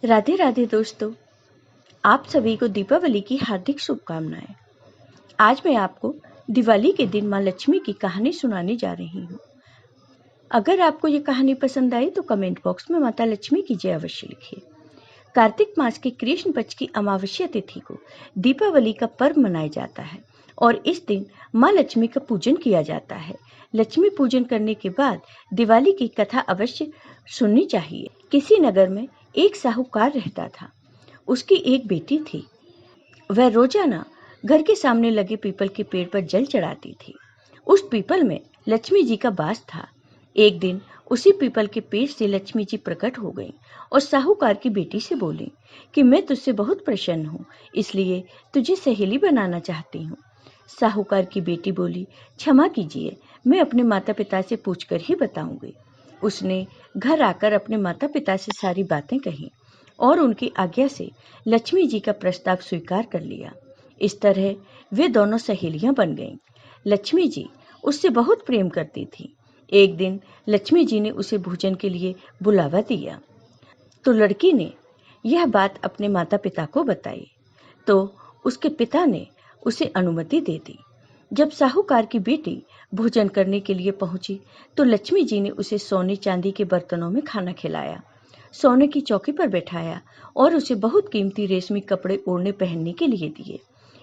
राधे राधे दोस्तों, आप सभी को दीपावली की हार्दिक शुभकामनाएं। आज मैं आपको दिवाली के दिन माँ लक्ष्मी की कहानी सुनाने जा रही हूँ। अगर आपको ये कहानी पसंद आई तो कमेंट बॉक्स में माता लक्ष्मी की जय अवश्य लिखिए। कार्तिक मास की कृष्ण पक्ष की अमावस्या तिथि को दीपावली का पर्व मनाया जाता है और इस दिन माँ लक्ष्मी का पूजन किया जाता है। लक्ष्मी पूजन करने के बाद दिवाली की कथा अवश्य सुननी चाहिए। किसी नगर में एक साहूकार रहता था। उसकी एक बेटी थी। वह रोजाना घर के सामने लगे पीपल के पेड़ पर जल चढ़ाती थी। उस पीपल में लक्ष्मी जी का वास था। एक दिन उसी पीपल के पेड़ से लक्ष्मी जी प्रकट हो गईं और साहूकार की बेटी से बोली कि मैं तुझसे बहुत प्रसन्न हूँ, इसलिए तुझे सहेली बनाना चाहती हूँ। साहूकार की बेटी बोली, क्षमा कीजिए, मैं अपने माता पिता से पूछकर ही बताऊंगी। उसने घर आकर अपने माता पिता से सारी बातें कही और उनकी आज्ञा से लक्ष्मी जी का प्रस्ताव स्वीकार कर लिया। इस तरह वे दोनों सहेलियां बन गईं। लक्ष्मी जी उससे बहुत प्रेम करती थी। एक दिन लक्ष्मी जी ने उसे भोजन के लिए बुलावा दिया तो लड़की ने यह बात अपने माता पिता को बताई तो उसके पिता ने उसे अनुमति दे दी। जब साहूकार की बेटी भोजन करने के लिए पहुंची तो लक्ष्मी जी ने उसे सोने चांदी के बर्तनों में खाना खिलाया, सोने की चौकी पर बैठाया और उसे बहुत कीमती रेशमी कपड़े ओढ़ने पहनने के लिए दिए।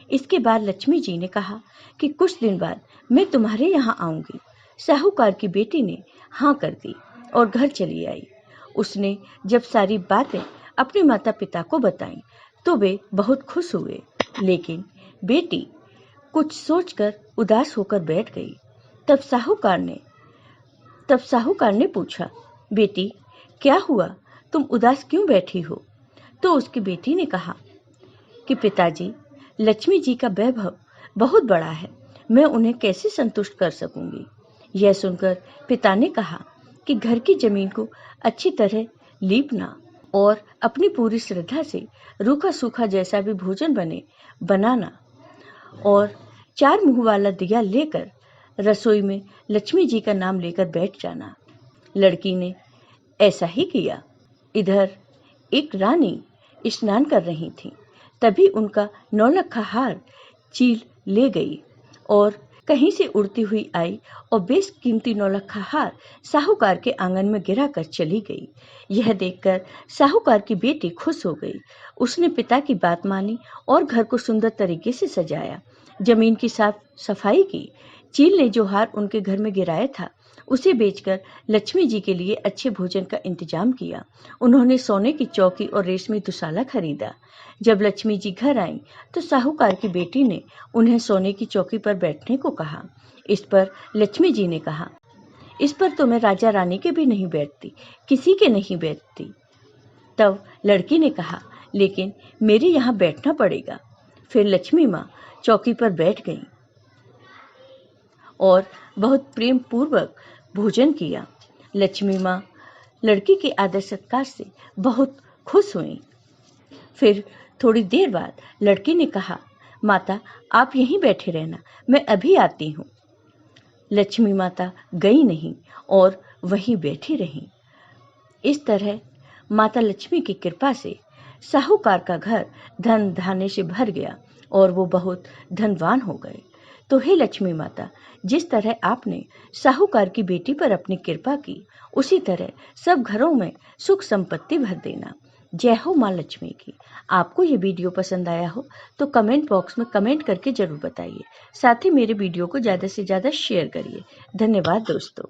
इसके बाद लक्ष्मी जी ने कहा कि कुछ दिन बाद मैं तुम्हारे यहाँ आऊंगी। साहूकार की बेटी ने हाँ कर दी और घर चली आई। उसने जब सारी बातें अपने माता पिता को बताई तो वे बहुत खुश हुए, लेकिन बेटी कुछ सोचकर उदास होकर बैठ गई। तब साहूकार ने पूछा, बेटी क्या हुआ, तुम उदास क्यों बैठी हो? तो उसकी बेटी ने कहा कि पिताजी, लक्ष्मी जी का वैभव बहुत बड़ा है, मैं उन्हें कैसे संतुष्ट कर सकूंगी। यह सुनकर पिता ने कहा कि घर की जमीन को अच्छी तरह लीपना और अपनी पूरी श्रद्धा से रूखा सूखा जैसा भी भोजन बने बनाना और 4 मुंह वाला दिया लेकर रसोई में लक्ष्मी जी का नाम लेकर बैठ जाना। लड़की ने ऐसा ही किया। इधर एक रानी स्नान कर रही थी। तभी उनका नौलखा हार चील ले गई और कहीं से उड़ती हुई आई और बेशकीमती नौलखा हार साहूकार के आंगन में गिरा कर चली गई। यह देखकर साहूकार की बेटी खुश हो गई। उसने पिता की बात मानी और घर को सुंदर तरीके से सजाया, जमीन की साफ सफाई की। चील ने जो हार उनके घर में गिराया था उसे बेचकर लक्ष्मी जी के लिए अच्छे भोजन का इंतजाम किया। उन्होंने सोने की चौकी और रेशमी दुशाला खरीदा। जब लक्ष्मी जी घर आईं तो साहूकार की बेटी ने उन्हें सोने की चौकी पर बैठने को कहा। इस पर लक्ष्मी जी ने कहा, इस पर तो मैं राजा रानी के भी नहीं बैठती, किसी के नहीं बैठती। तब लड़की ने कहा, लेकिन मेरे यहाँ बैठना पड़ेगा। फिर लक्ष्मी माँ चौकी पर बैठ गईं और बहुत प्रेम पूर्वक भोजन किया। लक्ष्मी माँ लड़की के आदर सत्कार से बहुत खुश हुई। फिर थोड़ी देर बाद लड़की ने कहा, माता आप यहीं बैठे रहना, मैं अभी आती हूँ। लक्ष्मी माता गई नहीं और वहीं बैठी रहीं। इस तरह माता लक्ष्मी की कृपा से साहूकार का घर धन धान्य से भर गया और वो बहुत धनवान हो गए। तो हे लक्ष्मी माता, जिस तरह आपने साहूकार की बेटी पर अपनी कृपा की, उसी तरह सब घरों में सुख संपत्ति भर देना। जय हो माँ लक्ष्मी की। आपको ये वीडियो पसंद आया हो तो कमेंट बॉक्स में कमेंट करके जरूर बताइए। साथ ही मेरे वीडियो को ज़्यादा से ज़्यादा शेयर करिए। धन्यवाद दोस्तों।